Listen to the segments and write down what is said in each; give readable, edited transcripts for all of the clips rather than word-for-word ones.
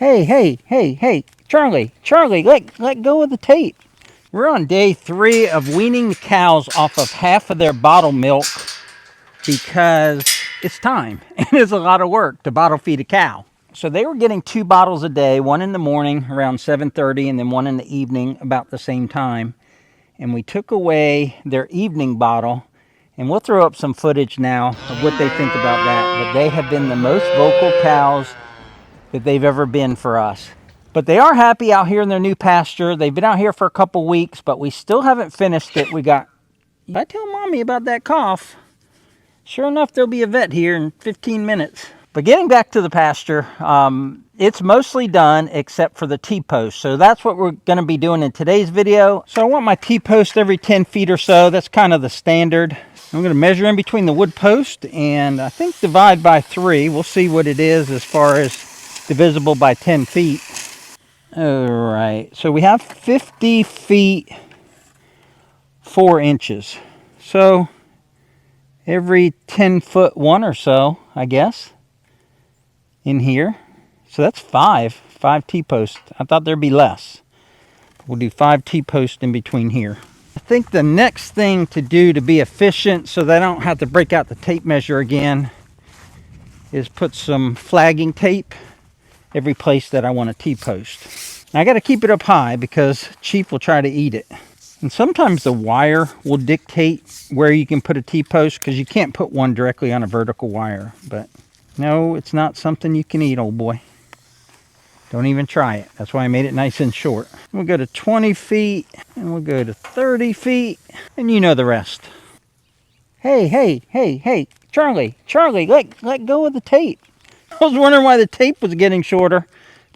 Hey, Charlie, let go of the tape. We're on day 3 of weaning the cows off of half of their bottle milk because it's time and it's a lot of work to bottle feed a cow. So they were getting 2 bottles a day, one in the morning around 7:30 and then one in the evening about the same time. And we took away their evening bottle, and we'll throw up some footage now of what they think about that. But they have been the most vocal cows that they've ever been for us. But they are happy out here in their new pasture. They've been out here for a couple weeks, but we still haven't finished it. I tell Mommy about that cough. Sure enough, there'll be a vet here in 15 minutes. But getting back to the pasture, it's mostly done except for the T-post. So that's what we're going to be doing in today's video. So I want my T-post every 10 feet or so. That's kind of the standard. I'm going to measure in between the wood post and I think divide by 3. We'll see what it is as far as divisible by 10 feet. All right, so we have 50 feet 4 inches. So every 10 foot 1 or so, I guess, in here. So that's 5 T-posts. I thought there'd be less. We'll do 5 T-posts in between here. I think the next thing to do to be efficient so that I don't have to break out the tape measure again is put some flagging tape every place that I want a T-post. I got to keep it up high because Chief will try to eat it. And sometimes the wire will dictate where you can put a T-post because you can't put one directly on a vertical wire. But no, it's not something you can eat, old boy. Don't even try it. That's why I made it nice and short. We'll go to 20 feet and we'll go to 30 feet and you know the rest. Hey, Charlie, let go of the tape. I was wondering why the tape was getting shorter.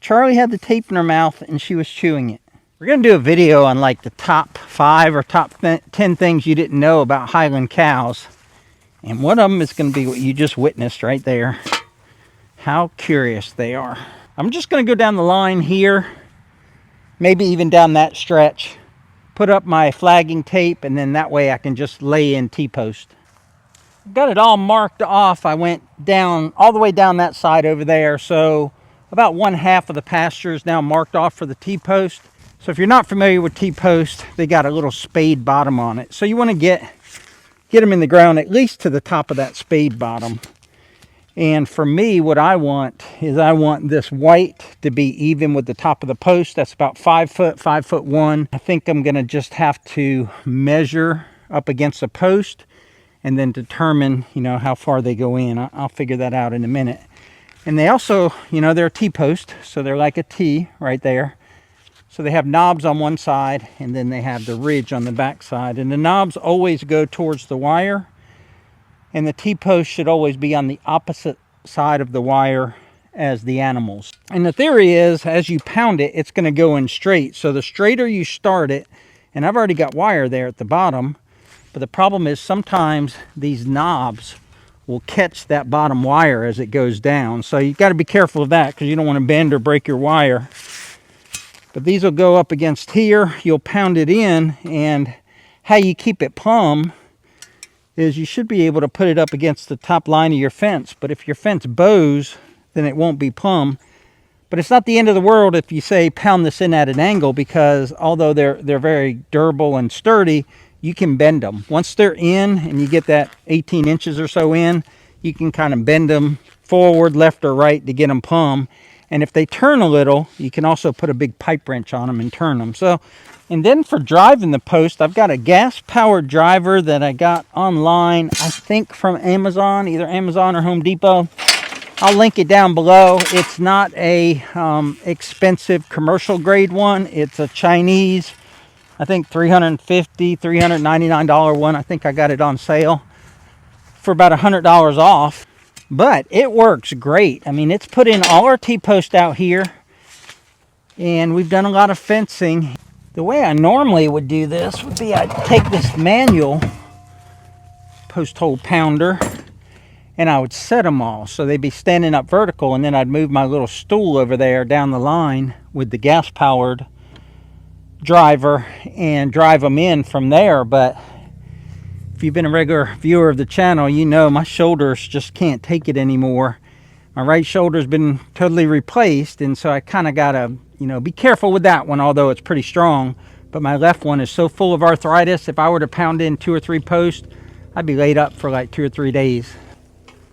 Charlie had the tape in her mouth and she was chewing it. We're going to do a video on like the top 5 or top 10 things you didn't know about Highland cows. And one of them is going to be what you just witnessed right there. How curious they are. I'm just going to go down the line here, maybe even down that stretch, put up my flagging tape, and then that way I can just lay in T-post. Got it all marked off. I went down all the way down that side over there, so about 1/2 of the pasture is now marked off for the T-post. So if you're not familiar with T-post, they got a little spade bottom on it. So you want to get them in the ground at least to the top of that spade bottom. And for me, what I want is I want this white to be even with the top of the post. That's about 5 foot, 5'1". I think I'm going to just have to measure up against the post and then determine, how far they go in. I'll figure that out in a minute. And they also, they're a T-post, so they're like a T right there. So they have knobs on one side, and then they have the ridge on the back side. And the knobs always go towards the wire, and the T-post should always be on the opposite side of the wire as the animals. And the theory is, as you pound it, it's going to go in straight. So the straighter you start it, and I've already got wire there at the bottom, but the problem is sometimes these knobs will catch that bottom wire as it goes down. So you've got to be careful of that because you don't want to bend or break your wire. But these will go up against here. You'll pound it in, and how you keep it plumb is you should be able to put it up against the top line of your fence. But if your fence bows, then it won't be plumb. But it's not the end of the world if you say pound this in at an angle, because although they're very durable and sturdy, you can bend them. Once they're in and you get that 18 inches or so in, you can kind of bend them forward, left or right to get them plumb. And if they turn a little, you can also put a big pipe wrench on them and turn them. So, and then for driving the post, I've got a gas-powered driver that I got online, I think from Amazon, either Amazon or Home Depot. I'll link it down below. It's not a expensive commercial grade one. It's a Chinese, I think $350, $399 one. I think I got it on sale for about $100 off. But it works great. I mean, it's put in all our T-post out here, and we've done a lot of fencing. The way I normally would do this would be I'd take this manual post hole pounder and I would set them all so they'd be standing up vertical, and then I'd move my little stool over there down the line with the gas powered driver and drive them in from there. But if you've been a regular viewer of the channel, you know my shoulders just can't take it anymore My right shoulder's been totally replaced, and so I kind of gotta, be careful with that one, although it's pretty strong. But my left one is so full of arthritis, if I were to pound in 2 or 3 posts, I'd be laid up for like 2 or 3 days.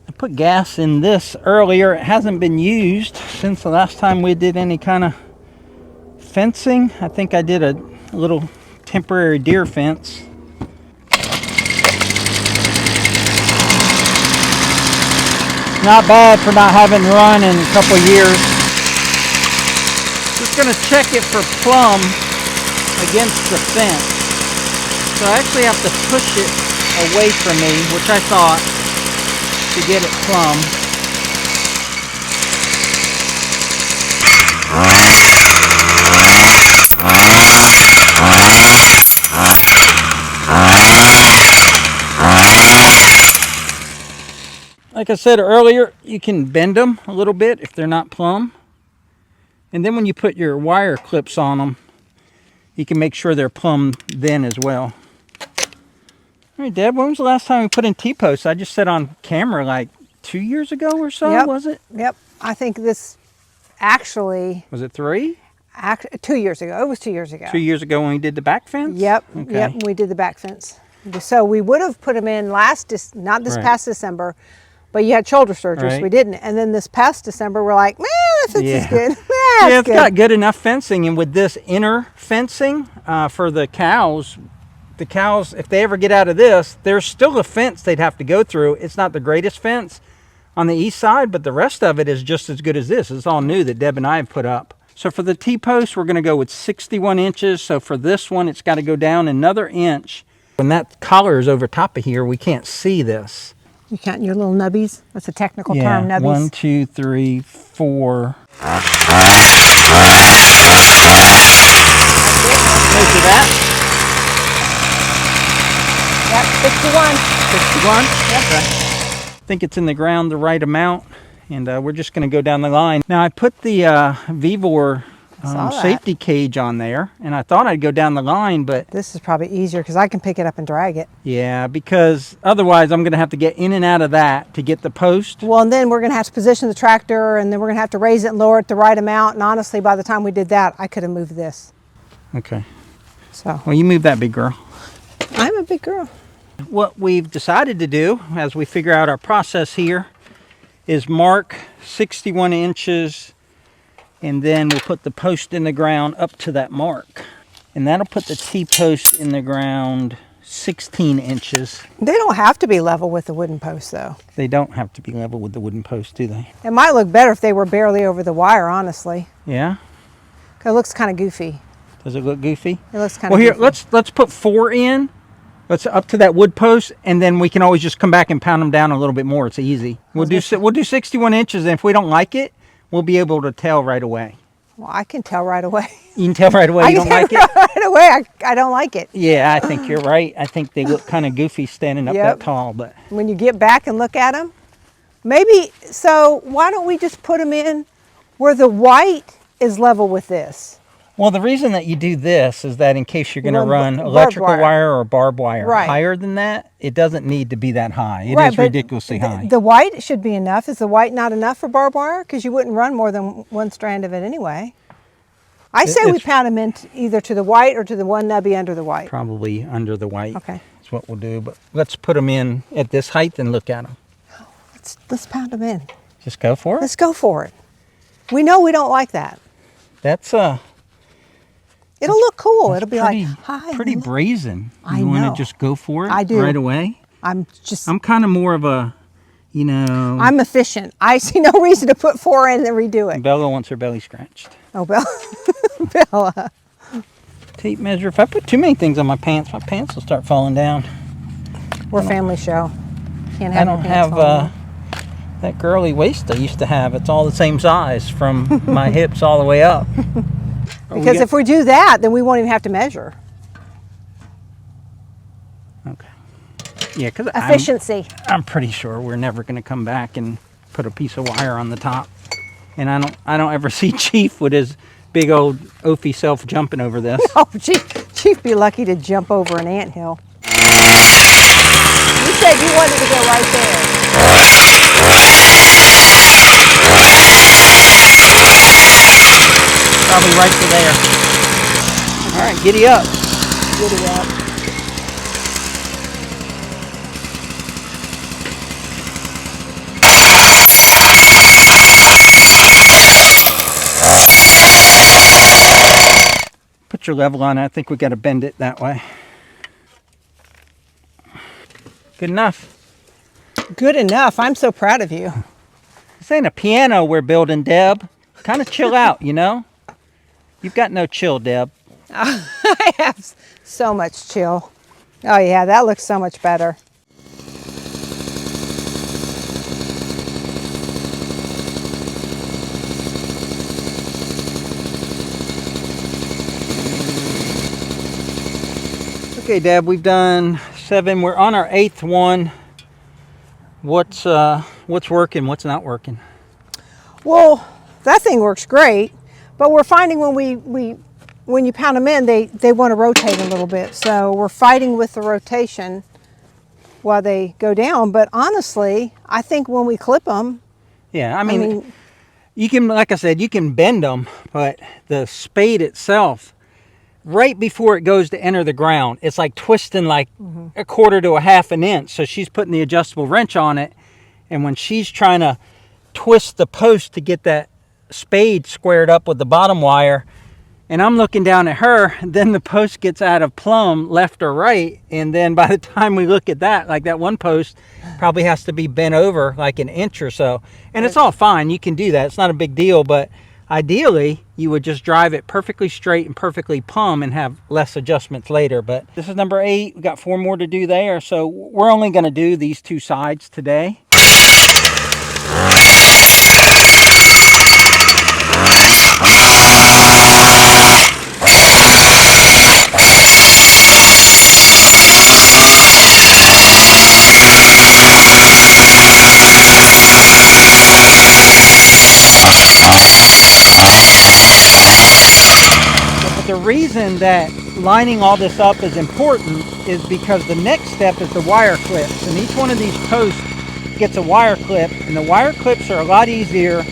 I put gas in this earlier. It hasn't been used since the last time we did any kind of fencing. I think I did a little temporary deer fence. Not bad for not having run in a couple of years. Just gonna check it for plumb against the fence. So I actually have to push it away from me, which I thought, to get it plumb. Like I said earlier, you can bend them a little bit if they're not plumb. And then when you put your wire clips on them, you can make sure they're plumb then as well. All right, Deb, when was the last time we put in T posts? I just said on camera like 2 years ago or so, Yep. Was it? Yep. I think this actually... Was it 3? 2 years ago. It was 2 years ago. 2 years ago when we did the back fence? Yep. Okay. Yep. We did the back fence. So we would have put them in not this Right. past December, but you had shoulder surgery, so Right. we didn't. And then this past December, we're like, man, this fence is good. Yeah, it's got good enough fencing. And with this inner fencing for the cows, if they ever get out of this, there's still a fence they'd have to go through. It's not the greatest fence on the east side, but the rest of it is just as good as this. It's all new that Deb and I have put up. So for the T-post, we're going to go with 61 inches. So for this one, it's got to go down another inch. When that collar is over top of here, we can't see this. You counting your little nubbies? That's a technical term, nubbies. 1, 2, 3, 4. Measure that. Yep, 61. 61? Yep. Okay. I think it's in the ground the right amount, and we're just going to go down the line. Now I put the Vevor safety cage on there, and I thought I'd go down the line, but This is probably easier because I can pick it up and drag it. yeah, because otherwise I'm going to have to get in and out of that to get the post. Well, and then we're going to have to position the tractor, and then we're going to have to raise it and lower it the right amount. And honestly, by the time we did that, I could have moved this. Okay. So Well, you move that big girl. I'm a big girl. What we've decided to do as we figure out our process here is mark 61 inches, and then we'll put the post in the ground up to that mark. And that'll put the T-post in the ground 16 inches. They don't have to be level with the wooden post, though. They don't have to be level with the wooden post, do they? It might look better if they were barely over the wire, honestly. Yeah? 'Cause it looks kind of goofy. Does it look goofy? It looks kind of Well, here, goofy. let's put 4 in. Let's up to that wood post, and then we can always just come back and pound them down a little bit more. It's easy. We'll do 61 inches, and if we don't like it, we'll be able to tell right away. Well, I can tell right away. You can tell right away you don't like it? Right away, I don't like it. Yeah, I think you're right. I think they look kind of goofy standing up Yep. that tall, but When you get back and look at them, maybe, so why don't we just put them in where the white is level with this? well, the reason that you do this is that in case you're going to run barbed electrical wire. wire or barbed wire Right. higher than that, it doesn't need to be that high. It Right, is but ridiculously high. The white should be enough. Is the white not enough for barbed wire? Because you wouldn't run more than one strand of it anyway. I say we it's- pound them in either to the white or to the one nubby under the white. Probably under the white. Okay. That's what we'll do. But let's put them in at this height and look at them. Let's pound them in. Just go for it. Let's go for it. We know we don't like that. That's It'll look cool. It'll be pretty, like, hi. pretty look." brazen. I You want know. to just go for it I do. right away? I'm kind of more of a, I'm efficient. I see no reason to put 4 in and then redo it. Bella wants her belly scratched. Oh, Bella. Bella. Tape measure. If I put too many things on my pants will start falling down. We're family show. Can't I have don't your pants have falling. that girly waist I used to have. It's all the same size from my hips all the way up. Because if we do that, then we won't even have to measure. Okay. Yeah, because Efficiency. I'm pretty sure we're never going to come back and put a piece of wire on the top. And I don't ever see Chief with his big old Ophi self jumping over this. Oh, Chief be lucky to jump over an anthill. You said you wanted to go right there. right to there. All right, giddy up. Giddy up. Put your level on. I think we got to bend it that way. Good enough. Good enough. I'm so proud of you. This ain't a piano we're building, Deb. Kind of chill out, you know? You've got no chill, Deb. I have so much chill. Oh yeah, that looks so much better. Okay, Deb, we've done 7. We're on our 8th one. What's working? What's not working? Well, that thing works great, but we're finding when you pound them in, they want to rotate a little bit. So we're fighting with the rotation while they go down. But honestly, I think when we clip them, Yeah, I mean, you can, like I said, you can bend them, but the spade itself, right before it goes to enter the ground, it's like twisting like a quarter to a half an inch. So she's putting the adjustable wrench on it, and when she's trying to twist the post to get that spade squared up with the bottom wire, and I'm looking down at her, then the post gets out of plumb left or right, and then by the time we look at that, like that one post probably has to be bent over like an inch or so. And it's all fine, you can do that, it's not a big deal, but ideally you would just drive it perfectly straight and perfectly plumb and have less adjustments later. But this is number 8, we got 4 more to do there, so we're only going to do these 2 sides today. The reason that lining all this up is important is because the next step is the wire clips, and each one of these posts gets a wire clip, and the wire clips are a lot easier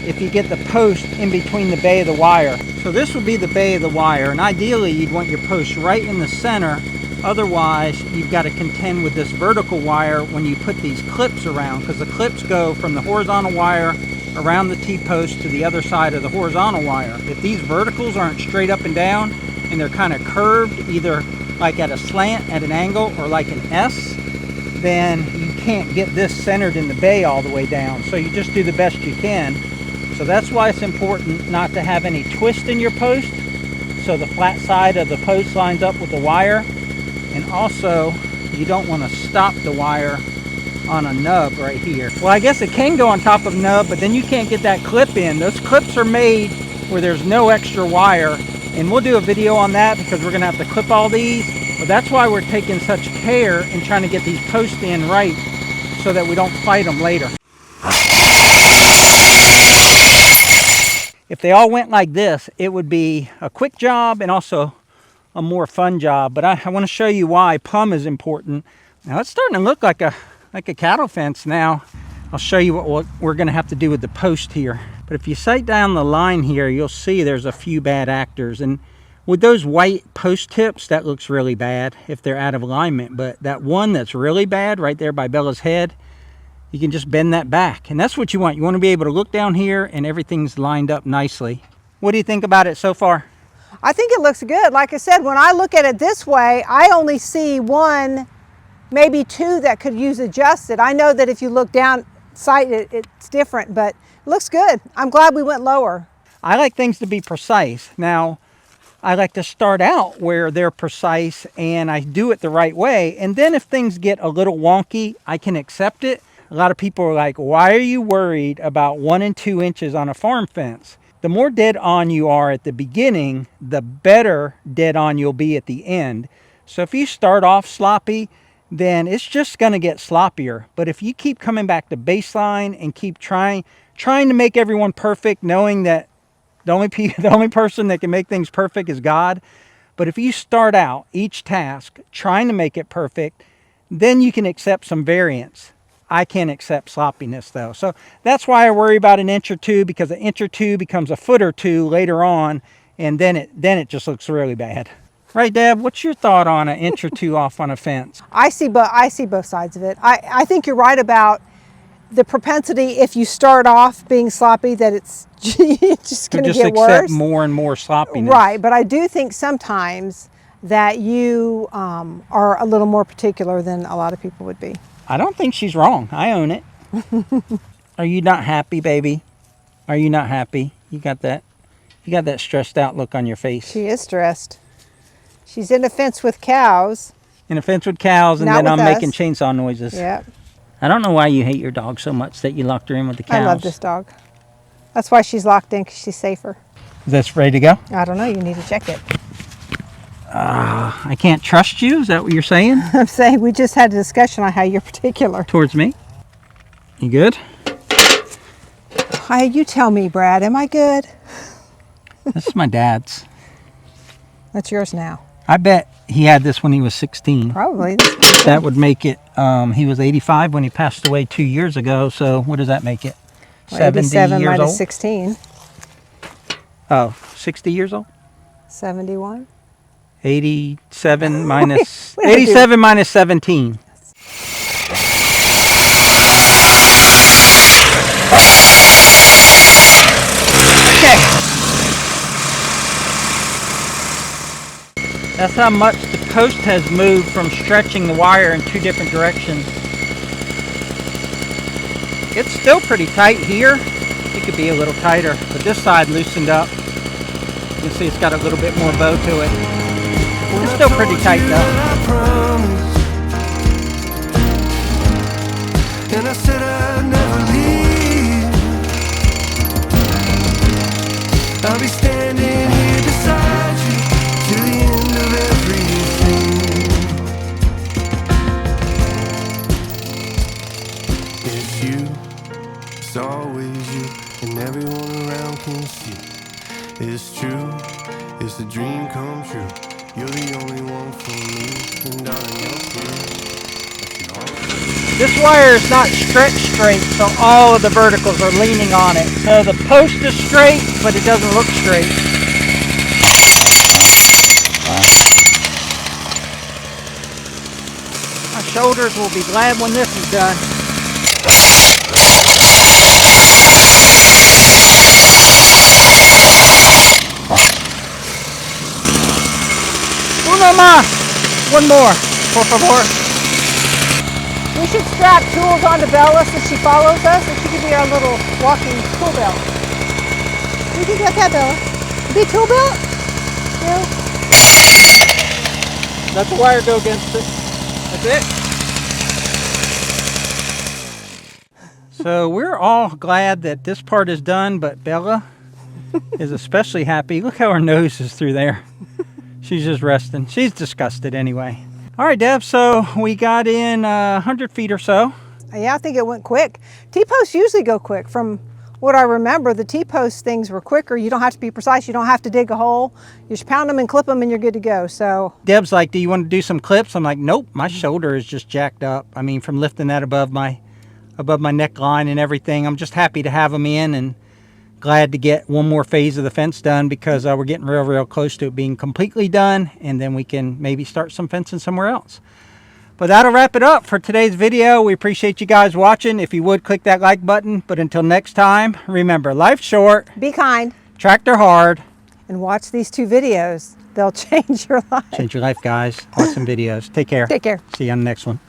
if you get the post in between the bay of the wire. So this would be the bay of the wire, and ideally you'd want your post right in the center. Otherwise you've got to contend with this vertical wire when you put these clips around, because the clips go from the horizontal wire around the T-post to the other side of the horizontal wire. If these verticals aren't straight up and down and they're kind of curved, either like at a slant, at an angle, or like an S, then you can't get this centered in the bay all the way down. So you just do the best you can. So that's why it's important not to have any twist in your post, so the flat side of the post lines up with the wire. And also you don't want to stop the wire on a nub right here. Well, I guess it can go on top of a nub, but then you can't get that clip in. Those clips are made where there's no extra wire, and we'll do a video on that because we're gonna have to clip all these. But that's why we're taking such care in trying to get these posts in right so that we don't fight them later. If they all went like this, it would be a quick job and also a more fun job. But I want to show you why plumb is important. Now it's starting to look like a cattle fence now. I'll show you what we're going to have to do with the post here. But if you sight down the line here, you'll see there's a few bad actors. And with those white post tips, that looks really bad if they're out of alignment. But that one that's really bad right there by Bella's head, you can just bend that back. And that's what you want. You want to be able to look down here and everything's lined up nicely. What do you think about it so far? I think it looks good. Like I said, when I look at it this way, I only see 1, maybe 2 that could use adjusted. I know that if you look down sight, it's different, but it looks good. I'm glad we went lower. I like things to be precise. Now, I like to start out where they're precise and I do it the right way. And then if things get a little wonky, I can accept it. A lot of people are like, why are you worried about 1 and 2 inches on a farm fence? The more dead on you are at the beginning, the better dead on you'll be at the end. So if you start off sloppy, then it's just going to get sloppier. But if you keep coming back to baseline and keep trying to make everyone perfect, knowing that the only person that can make things perfect is God. But if you start out each task trying to make it perfect, then you can accept some variance. I can't accept sloppiness though. So that's why I worry about 1 inch or 2, because 1 inch or 2 becomes a foot or 2 later on. and then it just looks really bad. Right, Deb? What's your thought on an inch or two off on a fence? I see both sides of it. I think you're right about the propensity, if you start off being sloppy, that it's just going to get worse. Just accept more and more sloppiness. Right, but I do think sometimes that you are a little more particular than a lot of people would be. I don't think she's wrong. I own it. Are you not happy, baby? Are you not happy? You got that stressed out look on your face. She is stressed. She's in a fence with cows. In a fence with cows, and then I'm making chainsaw noises. Yeah. I don't know why you hate your dog so much that you locked her in with the cows. I love this dog. That's why she's locked in, because she's safer. Is this ready to go? I don't know. You need to check it. I can't trust you? Is that what you're saying? I'm saying we just had a discussion on how you're particular. Towards me? You good? You tell me, Brad. Am I good? This is my dad's. That's yours now. I bet he had this when he was 16. Probably. That would make it, he was 85 when he passed away 2 years ago. So what does that make it? 70 years minus old? 16. Oh, 60 years old? 71. 87 minus, Wait, 87 minus 17. Okay. That's how much the post has moved from stretching the wire in two different directions. It's still pretty tight here. It could be a little tighter, but this side loosened up. You can see it's got a little bit more bow to it. It's still pretty tight though. And I said I'd never leave. I'll be standing here beside you till the end of everything. It's you, it's always you, and everyone around can see. It's true, it's a dream come true. You're the only one for me, and darling, you're free. This wire is not stretched straight, so all of the verticals are leaning on it. So the post is straight, but it doesn't look straight. My shoulders will be glad when this is done. Uno más! One more, por favor. We should strap tools onto Bella so she follows us, and she could be our little walking tool belt. What do you think about that, Bella? Be tool belt? No? Let the wire go against it. That's it. So we're all glad that this part is done, but Bella is especially happy. Look how her nose is through there. She's just resting. She's disgusted anyway. All right, Deb, so we got in 100 feet or so. Yeah, I think it went quick. T-posts usually go quick. From what I remember, the T-post things were quicker. You don't have to be precise. You don't have to dig a hole. You just pound them and clip them and you're good to go. So Deb's like, do you want to do some clips? I'm like, nope, my shoulder is just jacked up. I mean, from lifting that above my neckline and everything. I'm just happy to have them in and glad to get one more phase of the fence done, because we're getting real close to it being completely done, and then we can maybe start some fencing somewhere else. But that'll wrap it up for today's video. We appreciate you guys watching. If you would, click that like button. But until next time, remember, life's short, be kind, tractor hard, and watch these 2 videos. They'll change your life. Change your life, guys. Watch some videos. Take care. Take care. See you on the next one.